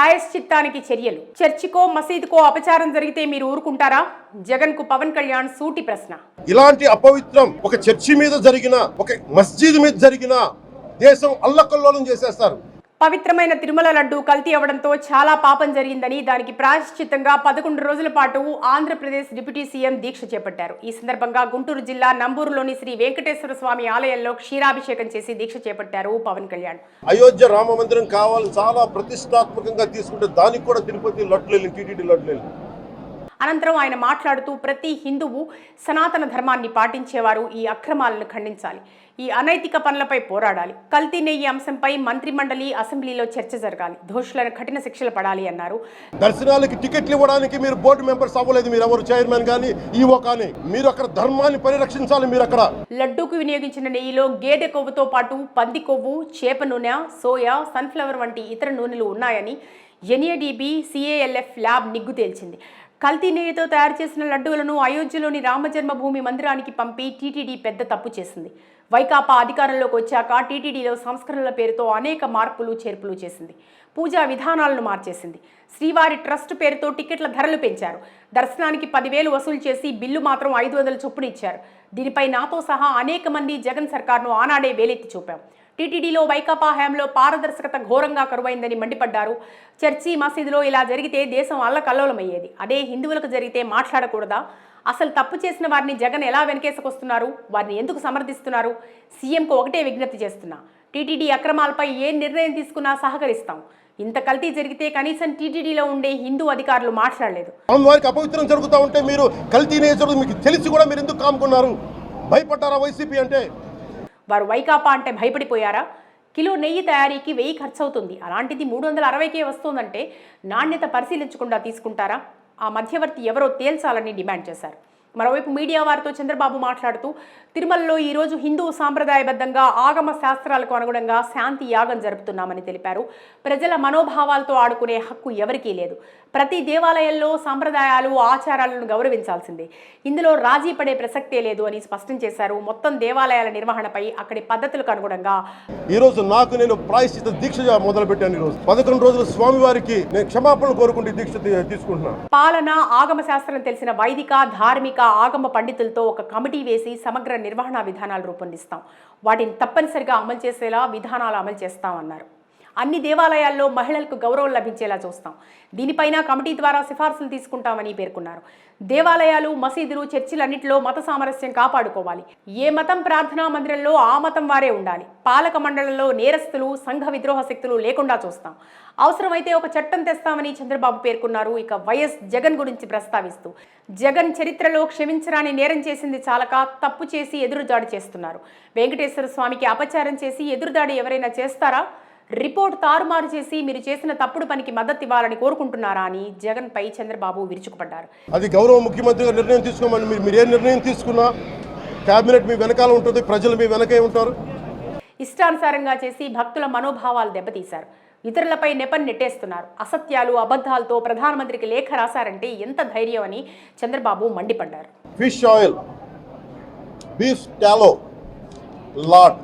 ప్రాయశ్చిత్తానికి చర్యలు. చర్చికో మసీదుకో అపచారం జరిగితే మీరు ఊరుకుంటారా? జగన్ కు పవన్ కళ్యాణ్ సూటి ప్రశ్న. ఇలాంటి అపవిత్రం ఒక చర్చి మీద జరిగిన, ఒక మస్జిద్ మీద జరిగిన దేశం అల్లకల్లోలం చేసేస్తారు. పవిత్రమైన తిరుమల లడ్డు కల్తీ అవడంతో చాలా పాపం జరిగిందని దానికి ప్రాయశ్చిత్తంగా 11 రోజుల పాటు ఆంధ్రప్రదేశ్ డిప్యూటీ సీఎం దీక్ష చేపట్టారు. ఈ సందర్భంగా గుంటూరు జిల్లా నంబూరులోని శ్రీ వెంకటేశ్వర స్వామి ఆలయంలో క్షీరాభిషేకం చేసి దీక్ష చేపట్టారు పవన్ కళ్యాణ్. అయోధ్య రామ మందిరం కావాలని చాలా ప్రతిష్టాత్మకంగా తీసుకుంటే దానికి కూడా తిరుపతి లడ్లు టీటీడీ లడ్లు. అనంతరం ఆయన మాట్లాడుతూ ప్రతి హిందువు సనాతన ధర్మాన్ని పాటించేవారు ఈ అక్రమాలను ఖండించాలి, ఈ అనైతిక పనులపై పోరాడాలి. కల్తీ నెయ్యి అంశంపై మంత్రిమండలి అసెంబ్లీలో చర్చ జరగాలి, దోషులను కఠిన శిక్షలు పడాలి అన్నారు. దర్శనాలకి టికెట్లు ఇవ్వడానికి మీరు బోర్డు మెంబర్స్ అవ్వలేదు, మీరు ఎవరు చైర్మన్ కానీ ఈవో కానీ. మీరు అక్కడ ధర్మాన్ని పరిరక్షించాలి. మీరు అక్కడ లడ్డూకు వినియోగించిన నెయ్యిలో గేదె కొవ్వుతో పాటు పంది కొవ్వు, చేప నూనె, సోయా, సన్ఫ్లవర్ వంటి ఇతర నూనెలు ఉన్నాయని ఎన్ఏడిబి సిఏఎల్ఎఫ్ ల్యాబ్ నిగ్గు తేల్చింది. కల్తీ నెయ్యితో తయారు చేసిన లడ్డూలను అయోధ్యలోని రామజన్మభూమి మందిరానికి పంపి టీటీడీ పెద్ద తప్పు చేసింది. వైకాపా అధికారంలోకి వచ్చాక టీటీడీలో సంస్కరణల పేరుతో అనేక మార్పులు చేర్పులు చేసింది. పూజా విధానాలను మార్చేసింది. శ్రీవారి ట్రస్ట్ పేరుతో టికెట్ల ధరలు పెంచారు. దర్శనానికి 10,000 వసూలు చేసి బిల్లు మాత్రం 500 చొప్పున ఇచ్చారు. దీనిపై నాతో సహా అనేక మంది జగన్ సర్కార్ను ఆనాడే వేలెత్తి చూపాం. టీటీడీలో వైకాపా హయాంలో పారదర్శకత ఘోరంగా కరువైందని మండిపడ్డారు. చర్చి మసీదులో ఇలా జరిగితే దేశం అల్లకల్లోలమయ్యేది. అదే హిందువులకు జరిగితే మాట్లాడకూడదా? అసలు తప్పు చేసిన వారిని జగన్ ఎలా వెనకేసుకొస్తున్నారు? వారిని ఎందుకు సమర్థిస్తున్నారు? సీఎంకు ఒకటే విజ్ఞప్తి చేస్తున్నా, టీటీడీ అక్రమాలపై ఏ నిర్ణయం తీసుకున్నా సహకరిస్తాం. ఇంత కల్తీ జరిగితే కనీసం టీటీడీలో ఉండే హిందూ అధికారులు మాట్లాడలేదు. వారికి అపవిత్రం జరుగుతూ ఉంటే మీరు కల్తీ మీకు తెలిసి కూడా మీరు ఎందుకు కాముకున్నారు? భయపడ్డారా వైసీపీ అంటే? వారు వైకాపా అంటే భయపడిపోయారా? కిలో నెయ్యి తయారీకి 1000 ఖర్చు అవుతుంది, అలాంటిది 360కే వస్తుందంటే నాణ్యత పరిశీలించకుండా తీసుకుంటారా? ఆ మధ్యవర్తి ఎవరో తేల్చాలని డిమాండ్ చేశారు. మరోవైపు మీడియా వారితో చంద్రబాబు మాట్లాడుతూ తిరుమలలో ఈరోజు హిందూ సాంప్రదాయబద్ధంగా ఆగమ శాస్త్రాలకు అనుగుణంగా శాంతి యాగం జరుపుతున్నామని తెలిపారు. ప్రజల మనోభావాలతో ఆడుకునే హక్కు ఎవరికీ లేదు. ప్రతి దేవాలయంలో సాంప్రదాయాలు, ఆచారాలను గౌరవించాల్సిందే. ఇందులో రాజీ పడే ప్రసక్తే లేదు అని స్పష్టం చేశారు. మొత్తం దేవాలయాల నిర్వహణపై అక్కడి పద్ధతులకు అనుగుణంగా ఈరోజు నేను ప్రాయశ్చిత దీక్ష మొదలుపెట్టాను. ఈరోజు 11 రోజులు స్వామివారికి నేను క్షమాపణ కోరుకుంటే దీక్ష తీసుకుంటున్నాను. పాలన, ఆగమ శాస్త్రం తెలిసిన వైదిక, ధార్మిక, ఆగమ పండితులతో ఒక కమిటీ వేసి సమగ్ర నిర్వహణ విధానాలు రూపొందిస్తాం. వాటిని తప్పనిసరిగా అమలు చేసేలా విధానాలు అమలు చేస్తామన్నారు. అన్ని దేవాలయాల్లో మహిళలకు గౌరవం లభించేలా చూస్తాం. దీనిపైన కమిటీ ద్వారా సిఫార్సులు తీసుకుంటామని పేర్కొన్నారు. దేవాలయాలు, మసీదులు, చర్చిలన్నింటిలో మత సామరస్యం కాపాడుకోవాలి. ఏ మతం ప్రార్థనా మందిరంలో ఆ మతం వారే ఉండాలి. పాలక మండలంలో నేరస్తులు, సంఘ విద్రోహ శక్తులు లేకుండా చూస్తాం. అవసరమైతే ఒక చట్టం తెస్తామని చంద్రబాబు పేర్కొన్నారు. ఇక వైఎస్ జగన్ గురించి ప్రస్తావిస్తూ, జగన్ చరిత్రలో క్షమించరాని నేరం చేసింది చాలక తప్పు చేసి ఎదురుదాడి చేస్తున్నారు. వెంకటేశ్వర స్వామికి అపచారం చేసి ఎదురుదాడి ఎవరైనా చేస్తారా? రిపోర్ట్ తారుమారు చేసి మీరు చేసిన తప్పుడు పనికి మద్దతు ఇవ్వాలని కోరుకుంటున్నారా అని జగన్ పై చంద్రబాబు విరుచుకుపడ్డారు. అది గౌరవ ముఖ్యమంత్రిగా నిర్ణయం తీసుకోమని మీరు ఏ నిర్ణయం తీసుకున్నా కేబినెట్ మీ వెనకాల ఉంటుంది, ప్రజలు మీ వెనకే ఉంటారు. ఇష్టానుసారంగా చేసి భక్తుల మనోభావాలు దెబ్బతీశారు. ఇతరులపై నెపం నెట్టేస్తున్నారు. అసత్యాలు, అబద్ధాలతో ప్రధానమంత్రికి లేఖ రాశారంటే ఎంత ధైర్యం అని చంద్రబాబు మండిపడ్డారు. Fish oil, beef టాలో, lot